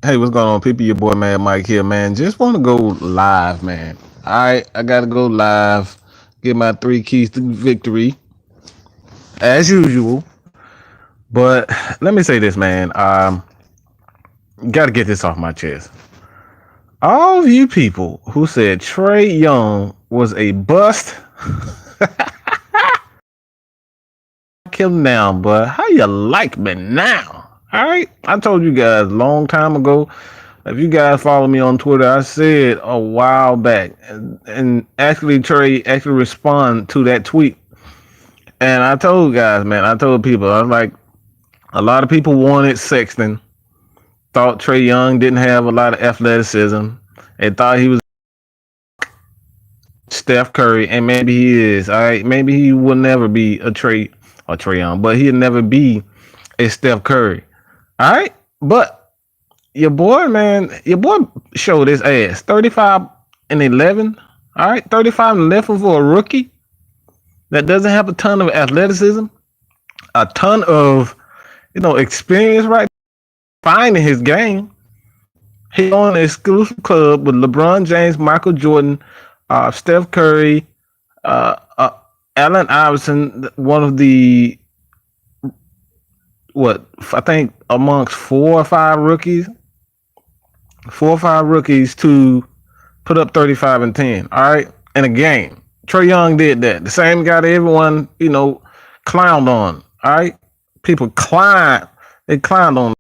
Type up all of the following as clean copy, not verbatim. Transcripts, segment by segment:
Hey, what's going on, people? Your boy, man, Mike here, man. Just want to go live, man. All right, I got to go live, get my three keys to victory, as usual. But let me say this, man. Got to get this off my chest. All of you people who said Trey Young was a bust, kill him down, but how you like me now? All right, I told you guys a long time ago. If you guys follow me on Twitter, I said a while back, and actually Trey actually responded to that tweet. And I told guys, man, I told people, I was like, a lot of people wanted Sexton, thought Trey Young didn't have a lot of athleticism, and thought he was Steph Curry, and maybe he is. All right, maybe he will never be a Trey Young, but he'll never be a Steph Curry. All right, but your boy, man, your boy showed his ass. 35 and 11. All right, 35 and 11 for a rookie that doesn't have a ton of athleticism, a ton of experience, right? Finding his game. He on an exclusive club with LeBron James, Michael Jordan, Steph Curry, Allen Iverson, one of the I think amongst 4 or 5 rookies to put up 35 and 10. All right, in a game. Trey Young did that. The same guy that everyone clowned on. All right, people they clowned on.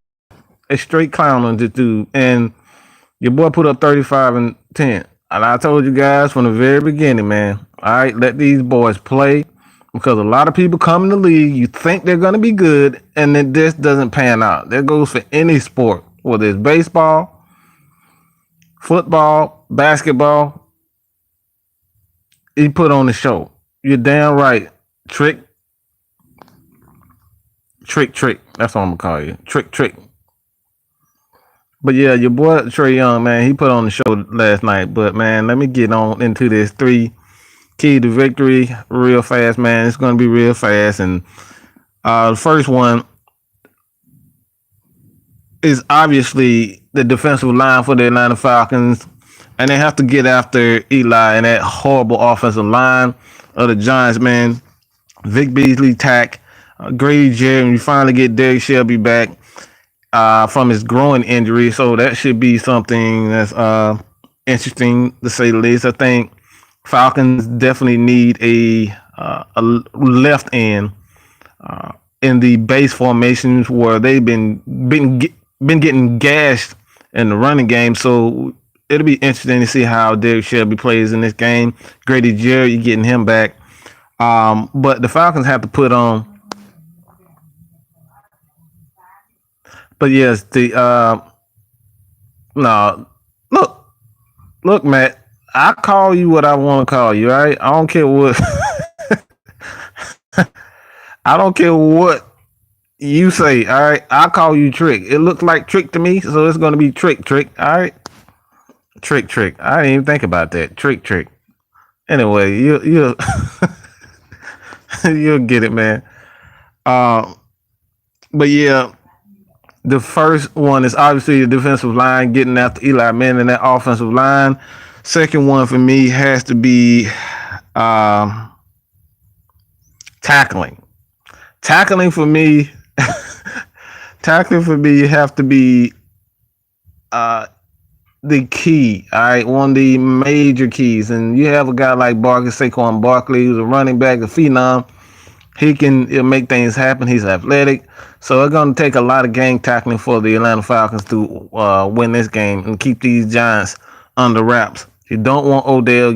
They straight clowned on this dude, and your boy put up 35 and 10. And I told you guys from the very beginning, man. All right, let these boys play. Because a lot of people come in the league, you think they're going to be good, and then this doesn't pan out. That goes for any sport, whether it's baseball, football, basketball. He put on the show. You're damn right. Trick. That's what I'm going to call you. Trick. But yeah, your boy Trey Young, man, he put on the show last night. But, man, let me get on into this 3 key to victory real fast, man. It's going to be real fast. And the first one is obviously the defensive line for the Atlanta Falcons. And they have to get after Eli and that horrible offensive line of the Giants, man. Vic Beasley, Tack, Grady Jarrett, and you finally get Derek Shelby back from his groin injury. So that should be something that's interesting, to say the least. I think Falcons definitely need a left end in the base formations where they've been getting gashed in the running game. So it'll be interesting to see how Derek Shelby plays in this game. Grady Jarrett, you're getting him back. But the Falcons have to put on. But yes, look, Matt. I call you what I want to call you, all right? I don't care what I don't care what you say, all right? I call you Trick. It looks like Trick to me, so it's gonna be Trick, all right? Trick. I didn't even think about that. Trick. Anyway, you you'll get it, man. But yeah, the first one is obviously the defensive line getting after Eli Manning, that offensive line. Second one for me has to be tackling. Tackling for me have to be the key. All right, one of the major keys. And you have a guy like Saquon Barkley, who's a running back, a phenom. He'll make things happen. He's athletic. So it's going to take a lot of game tackling for the Atlanta Falcons to win this game and keep these Giants under wraps. You don't want Odell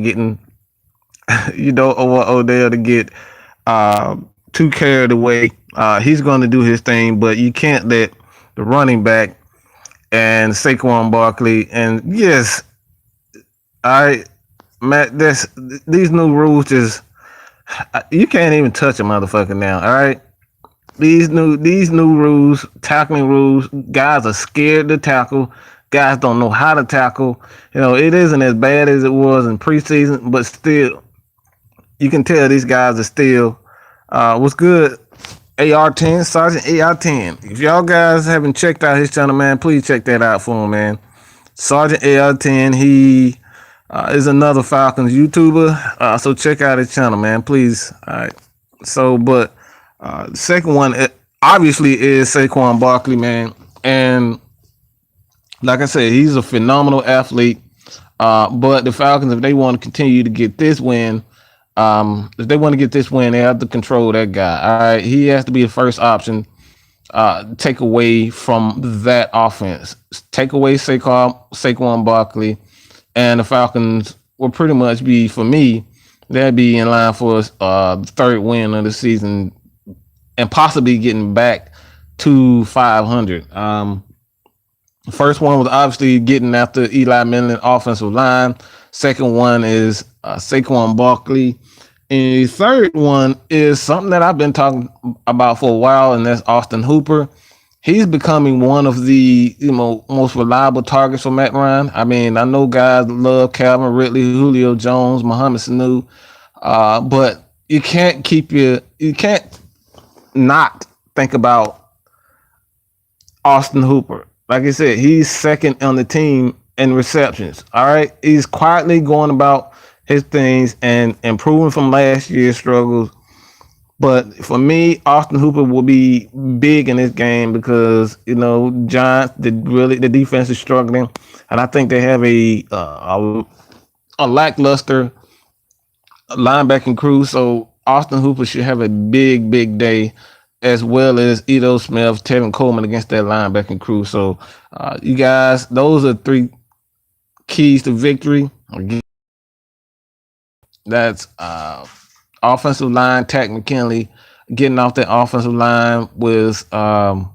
to get too carried away. He's going to do his thing, but you can't let the running back and Saquon Barkley and yes, Matt, these new rules just you can't even touch a motherfucker now. All right, these new rules, tackling rules, guys are scared to tackle. Guys don't know how to tackle. It isn't as bad as it was in preseason, but still, you can tell these guys are still. What's good, AR-10, Sergeant AR-10. If y'all guys haven't checked out his channel, man, please check that out for him, man. Sergeant AR-10, he is another Falcons YouTuber. So check out his channel, man, please. All right. So, but the second one, obviously, is Saquon Barkley, man. And like I said, he's a phenomenal athlete. But the Falcons, if they want to continue to get this win, if they want to get this win, they have to control that guy. All right, he has to be the first option. Take away from that offense. Take away Saquon Barkley, and the Falcons will pretty much be, for me, they'll be in line for the third win of the season and possibly getting back to 500. The first one was obviously getting after Eli Manning offensive line. Second one is Saquon Barkley. And the third one is something that I've been talking about for a while, and that's Austin Hooper. He's becoming one of the most reliable targets for Matt Ryan. I mean, I know guys love Calvin Ridley, Julio Jones, Mohamed Sanu, but you can't not think about Austin Hooper. Like I said, he's second on the team in receptions. All right, he's quietly going about his things and improving from last year's struggles. But for me, Austin Hooper will be big in this game because Giants, the defense is struggling, and I think they have a lackluster linebacking crew. So Austin Hooper should have a big day, as well as Ito Smith, Tevin Coleman against that linebacking crew. So you guys, those are three keys to victory. That's offensive line, Takk McKinley, getting off the offensive line with Eli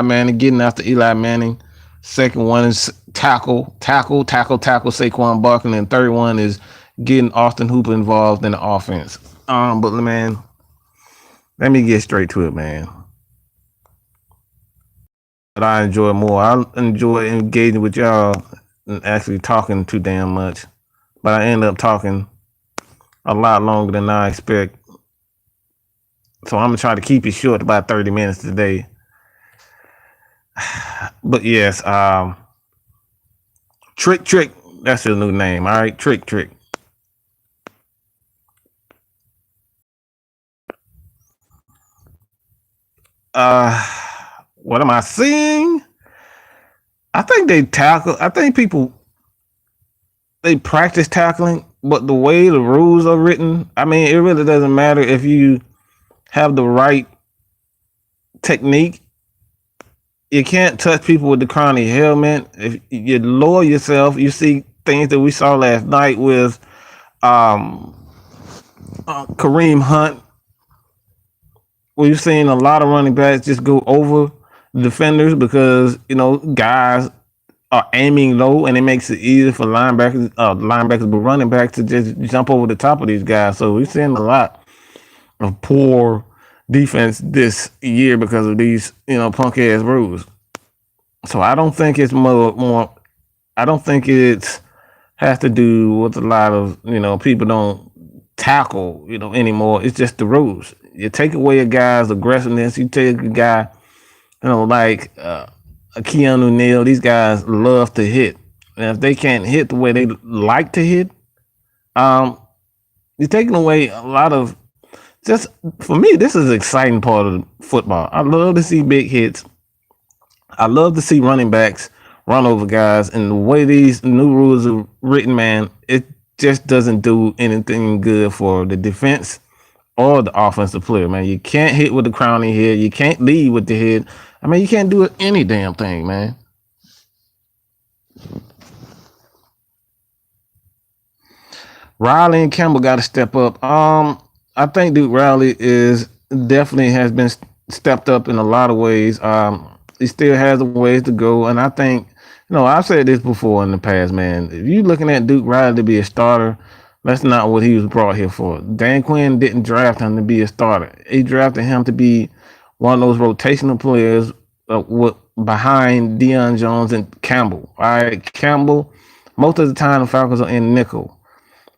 Manning, getting after Eli Manning. Second one is tackle Saquon Barkley. And third one is getting Austin Hooper involved in the offense. But man, let me get straight to it, man. But I enjoy more. I enjoy engaging with y'all and actually talking too damn much. But I end up talking a lot longer than I expect. So I'm going to try to keep it short, about 30 minutes today. But yes, Trick, that's his new name, all right? Trick. What am I seeing? I think they tackle. I think they practice tackling, but the way the rules are written, I mean, it really doesn't matter if you have the right technique. You can't touch people with the crowny helmet. If you lower yourself, you see things that we saw last night with Kareem Hunt. We've seen a lot of running backs just go over the defenders because guys are aiming low, and it makes it easier for linebackers, but running backs to just jump over the top of these guys. So we're seeing a lot of poor defense this year because of these, punk ass rules. So I don't think it's more. I don't think it has to do with a lot of people don't tackle anymore. It's just the rules. You take away a guy's aggressiveness. You take a guy, like a Keanu Neal. These guys love to hit, and if they can't hit the way they like to hit, you're taking away a lot of. Just for me, this is an exciting part of football. I love to see big hits. I love to see running backs run over guys, and the way these new rules are written, man, it just doesn't do anything good for the defense or the offensive player, man. You can't hit with the crowning head. You can't lead with the head. I mean, you can't do any damn thing, man. Riley and Campbell got to step up. I think Duke Riley definitely has been stepped up in a lot of ways. He still has a ways to go, and I think I've said this before in the past, man. If you're looking at Duke Riley to be a starter, that's not what he was brought here for. Dan Quinn didn't draft him to be a starter. He drafted him to be one of those rotational players behind Deion Jones and Campbell. All right, Campbell, most of the time the Falcons are in nickel.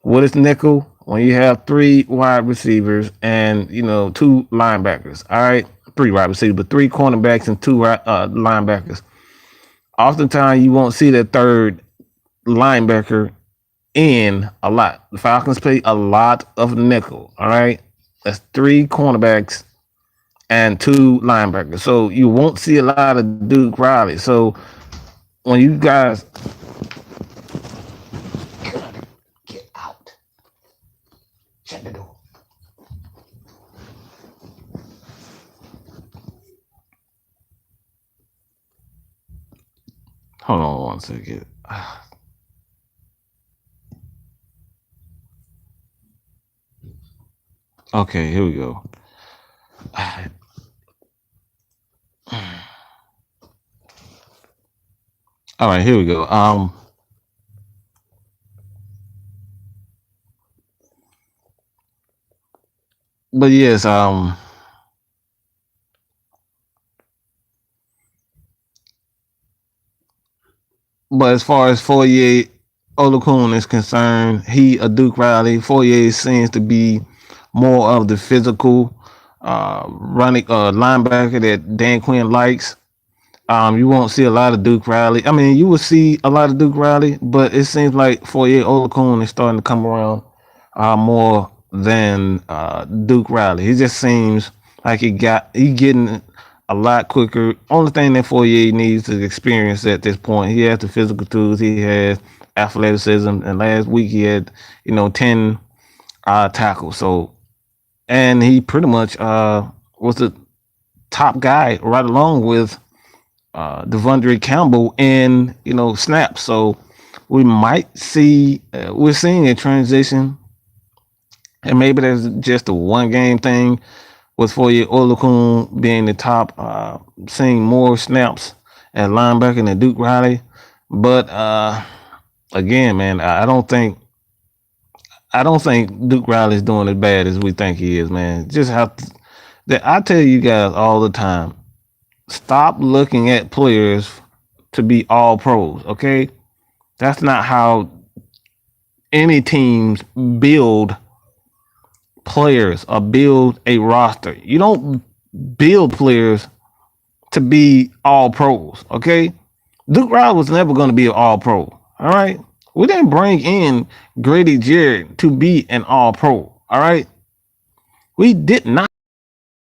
What is nickel? when you have three wide receivers and two linebackers. All right, three wide receivers, but three cornerbacks and two linebackers. Oftentimes, you won't see that third linebacker in a lot. The Falcons play a lot of nickel. All right, that's three cornerbacks and two linebackers. So you won't see a lot of Duke Riley. So when you guys get out, shut the door. Hold on one second. Okay, here we go. All right, here we go. But yes, but as far as Fourier Olakun is concerned, he a Duke Riley. Fourier seems to be more of the physical running linebacker that Dan Quinn likes. You won't see a lot of Duke Riley. I mean, you will see a lot of Duke Riley, but it seems like Fourier Olakun is starting to come around more than Duke Riley. He just seems like he getting a lot quicker. Only thing that Fourier needs is experience at this point. He has the physical tools. He has athleticism, and last week he had 10 tackles. So, and he pretty much was the top guy right along with Devondre Campbell in snaps. So we might see we're seeing a transition, and maybe that's just a one game thing with Fourier Olakun being the top, seeing more snaps at linebacker than Duke Riley. But again, man, I don't think Duke Riley is doing as bad as we think he is, man. Just have to, that I tell you guys all the time. Stop looking at players to be all pros, okay? That's not how any teams build players or build a roster. You don't build players to be all pros, okay? Duke Riley was never going to be an all pro, all right? We didn't bring in Grady Jarrett to be an all pro, all right? We did not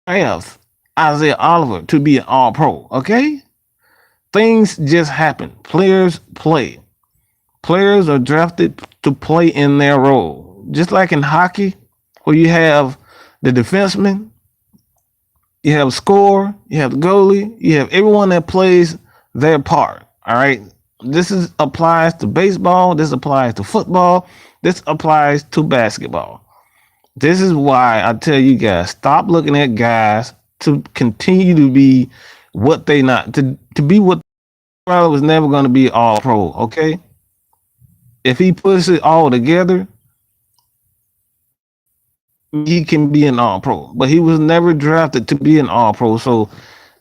have Isaiah Oliver to be an all pro, okay? Things just happen. Players play. Players are drafted to play in their role. Just like in hockey, where you have the defenseman, you have a scorer, you have the goalie, you have everyone that plays their part. All right. This applies to baseball, this applies to football, this applies to basketball. This is why I tell you guys, stop looking at guys to continue to be what they not to be what Riley was never going to be all pro, okay? If he puts it all together, he can be an all pro, but he was never drafted to be an all pro. So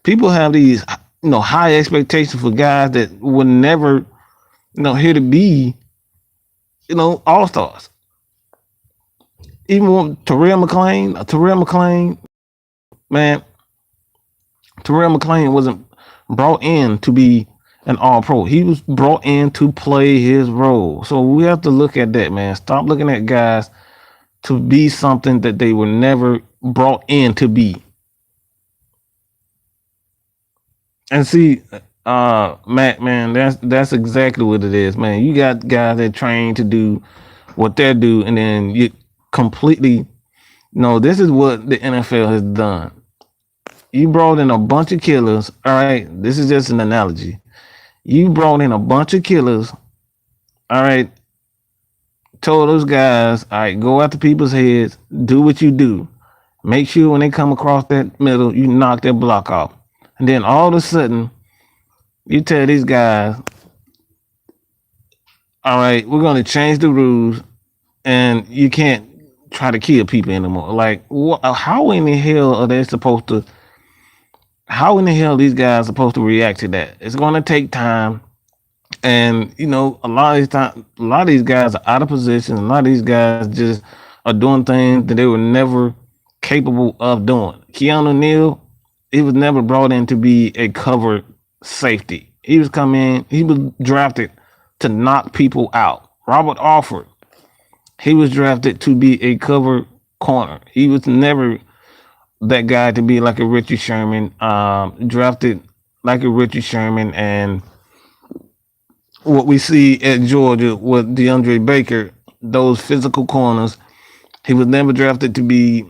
people have these high expectations for guys that were never here to be all stars. Even Terrell McClain, man, Terrell McClain wasn't brought in to be an all pro. He was brought in to play his role. So we have to look at that, man. Stop looking at guys to be something that they were never brought in to be. And see, Matt, man, that's exactly what it is, man. You got guys that train to do what they do, and then you completely this is what the NFL has done. You brought in a bunch of killers. All right, this is just an analogy. You brought in a bunch of killers. All right, told those guys, all right, go after people's heads, do what you do. Make sure when they come across that middle, you knock that block off. And then all of a sudden, you tell these guys, all right, we're going to change the rules, and you can't try to kill people anymore. Like, how in the hell are they supposed to? How in the hell are these guys supposed to react to that? It's going to take time, and a lot of these guys are out of position. A lot of these guys just are doing things that they were never capable of doing. Keanu Neal, he was never brought in to be a cover safety. He was drafted to knock people out. Robert Alford, he was drafted to be a cover corner. He was never that guy to be like a Richard Sherman, drafted like a Richard Sherman. And what we see at Georgia with DeAndre Baker, those physical corners, he was never drafted to be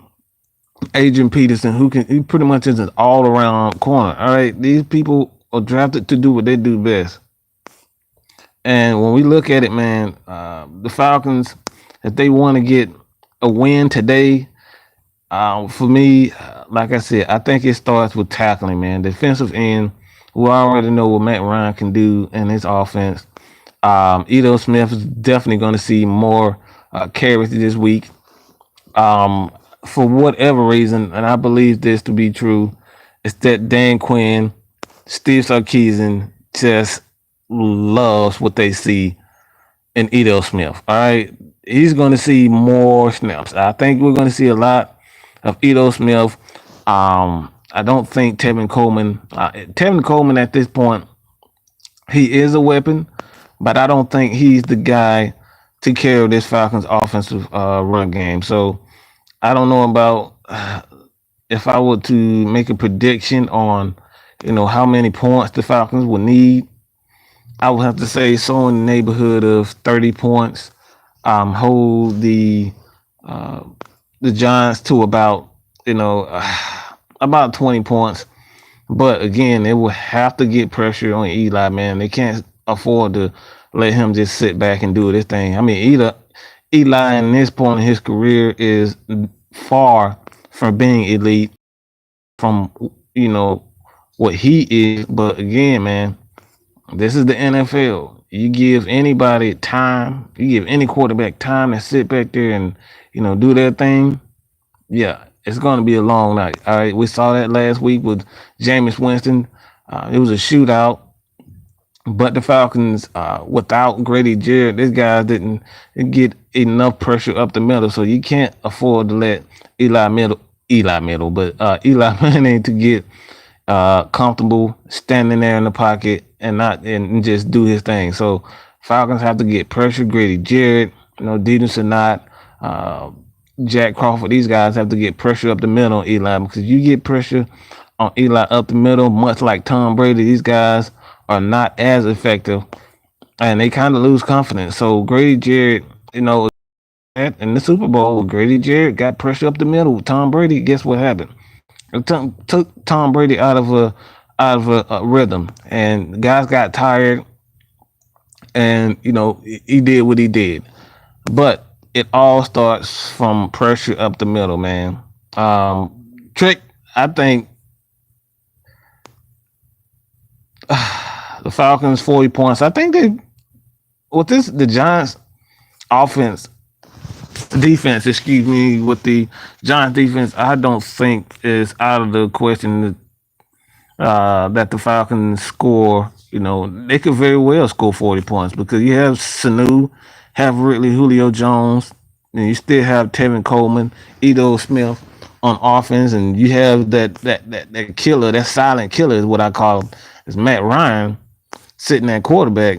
Adrian Peterson, he pretty much is an all around corner. All right, these people are drafted to do what they do best. And when we look at it, man, the Falcons, if they want to get a win today, for me, like I said, I think it starts with tackling, man. Defensive end, we already know what Matt Ryan can do in his offense. Edo Smith is definitely going to see more carries this week. For whatever reason, and I believe this to be true, it's that Dan Quinn, Steve Sarkisian just loves what they see in Edo Smith. All right, he's going to see more snaps. I think we're going to see a lot of Edo Smith. I don't think Tevin Coleman at this point, he is a weapon, but I don't think he's the guy to carry this Falcons offensive run game. So I don't know about if I were to make a prediction on, how many points the Falcons will need. I would have to say so in the neighborhood of 30 points. Hold the Giants to about, about 20 points. But again, they will have to get pressure on Eli, man. They can't afford to let him just sit back and do this thing. I mean, Eli in this point in his career is far from being elite from, what he is. But again, man, this is the NFL. You give anybody time, you give any quarterback time to sit back there and, do their thing. Yeah, it's going to be a long night. All right, we saw that last week with Jameis Winston. It was a shootout. But the Falcons, without Grady Jarrett, this guy didn't get enough pressure up the middle. So you can't afford to let Eli Manning to get comfortable standing there in the pocket and just do his thing. So Falcons have to get pressure. Grady Jarrett, Dino Sinat, Jack Crawford, these guys have to get pressure up the middle on Eli, because you get pressure on Eli up the middle, much like Tom Brady, these guys are not as effective and they kind of lose confidence. So Grady Jarrett, in the Super Bowl, Grady Jarrett got pressure up the middle. Tom Brady, guess what happened? It took Tom Brady out of a rhythm, and guys got tired, and he did what he did. But it all starts from pressure up the middle, man. Trick, I think the Falcons 40 points. I think the Giants defense, with the Giants defense, I don't think is out of the question that the Falcons score. They could very well score 40 points, because you have Sanu, have Ridley, Julio Jones, and you still have Tevin Coleman, Edo Smith on offense, and you have that killer, that silent killer is what I call him, is Matt Ryan sitting at quarterback.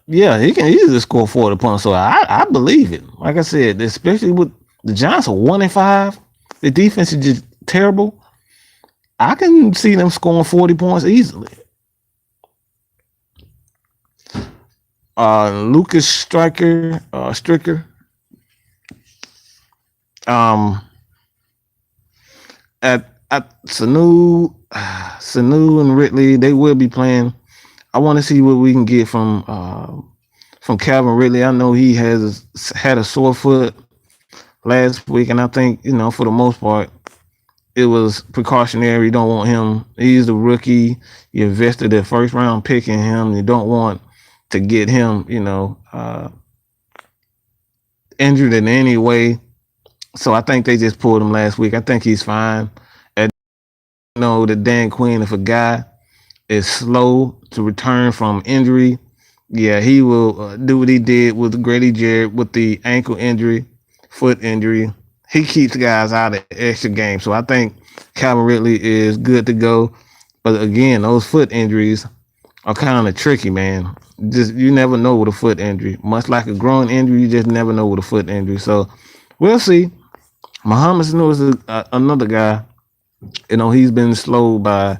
He can easily score 40 points. So I believe it. Like I said, especially with the Giants are 1-5, the defense is just terrible. I can see them scoring 40 points easily. Lucas Stricker, at Sanu and Ridley, they will be playing. I want to see what we can get from Calvin Ridley. I know he had a sore foot last week, and I think for the most part it was precautionary. You don't want him. He's the rookie. You invested a first round pick in him. You don't want to get him, injured in any way. So I think they just pulled him last week. I think he's fine. And that Dan Quinn, if a guy is slow to return from injury, yeah, he will do what he did with Grady Jarrett with the ankle injury. foot injury. He keeps guys out of extra games. So I think Calvin Ridley is good to go. But again, those foot injuries are kind of tricky, man. Just you never know with a foot injury. Much like a groin injury, you just never know with a foot injury. So we'll see. Muhammad Sanu is another guy. He's been slowed by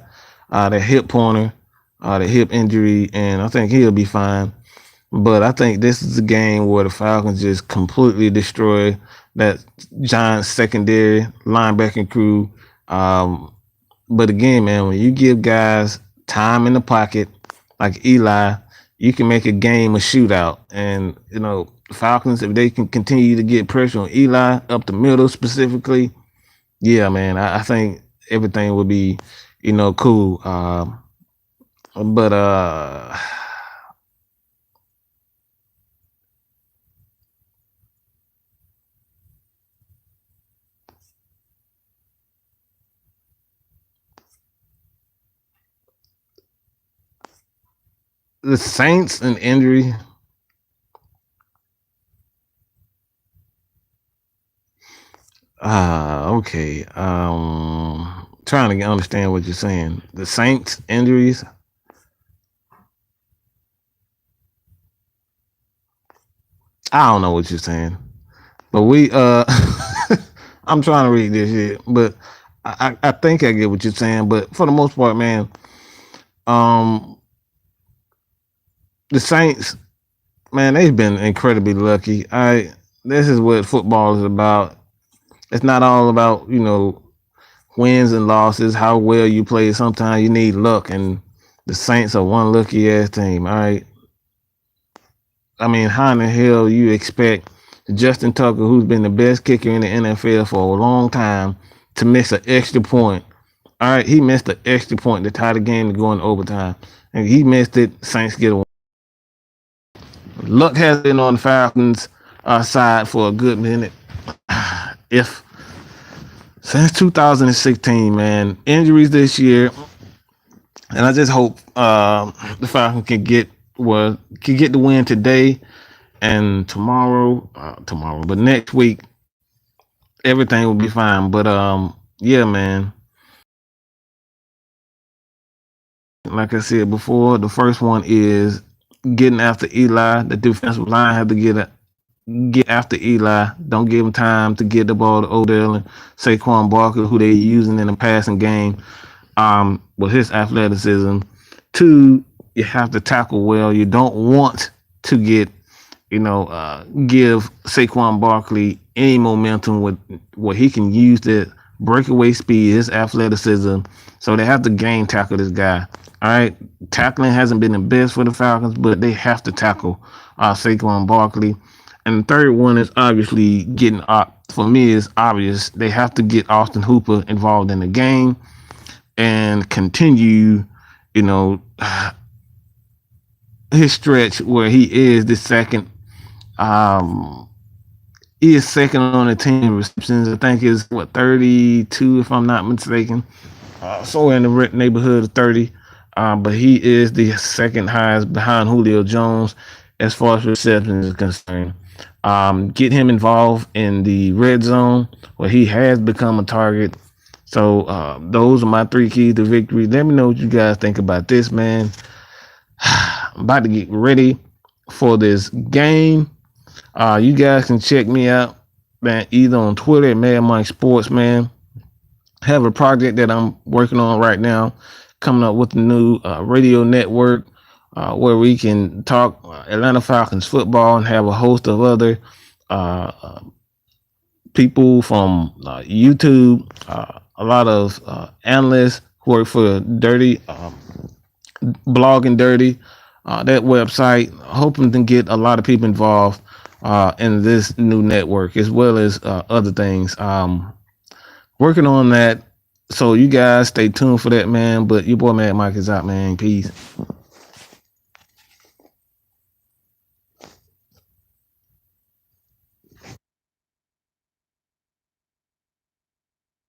the hip pointer, the hip injury, and I think he'll be fine. But I think this is a game where the Falcons just completely destroy that Giants secondary linebacking crew. But again, man, when you give guys time in the pocket, like Eli, you can make a game a shootout. And, the Falcons, if they can continue to get pressure on Eli up the middle specifically, yeah, man, I think everything would be, cool. But the Saints and injury. Okay. Trying to understand what you're saying. The Saints injuries. I don't know what you're saying, but I'm trying to read this shit, but I think I get what you're saying. But for the most part, man, um, the Saints, man, they've been incredibly lucky. This is what football is about. It's not all about wins and losses, how well you play. Sometimes you need luck, and the Saints are one lucky ass team. All right. I mean, how in the hell you expect Justin Tucker, who's been the best kicker in the NFL for a long time, to miss an extra point? All right, he missed an extra point to tie the game to go into overtime, and he missed it. Saints get a win. Luck has been on the Falcons' side for a good minute. If since 2016, man, injuries this year, and I just hope the Falcons can get the win today and tomorrow, but next week everything will be fine. But yeah, man. Like I said before, the first one is getting after Eli. The defensive line have to get after Eli. Don't give him time to get the ball to Odell and Saquon Barkley, who they're using in the passing game. With his athleticism. Two, you have to tackle well. You don't want to give Saquon Barkley any momentum with what he can use the breakaway speed, his athleticism. So they have to game tackle this guy. All right, tackling hasn't been the best for the Falcons, but they have to tackle Saquon Barkley. And the third one is obviously for me, is obvious. They have to get Austin Hooper involved in the game and continue, his stretch where he is the second. He is second on the team in receptions. I think is 32, if I'm not mistaken. Somewhere in the neighborhood of 30. But he is the second highest behind Julio Jones as far as receptions is concerned. Get him involved in the red zone where he has become a target. So those are my three keys to victory. Let me know what you guys think about this, man. I'm about to get ready for this game. You guys can check me out, man, either on Twitter at Mad Mike Sports, man. Have a project that I'm working on right now, coming up with a new radio network where we can talk Atlanta Falcons football and have a host of other people from YouTube, a lot of analysts who work for Dirty, Blogging Dirty, that website, hoping to get a lot of people involved in this new network as well as other things. Working on that. So you guys stay tuned for that, man. But your boy Mad Mike is out, man. Peace.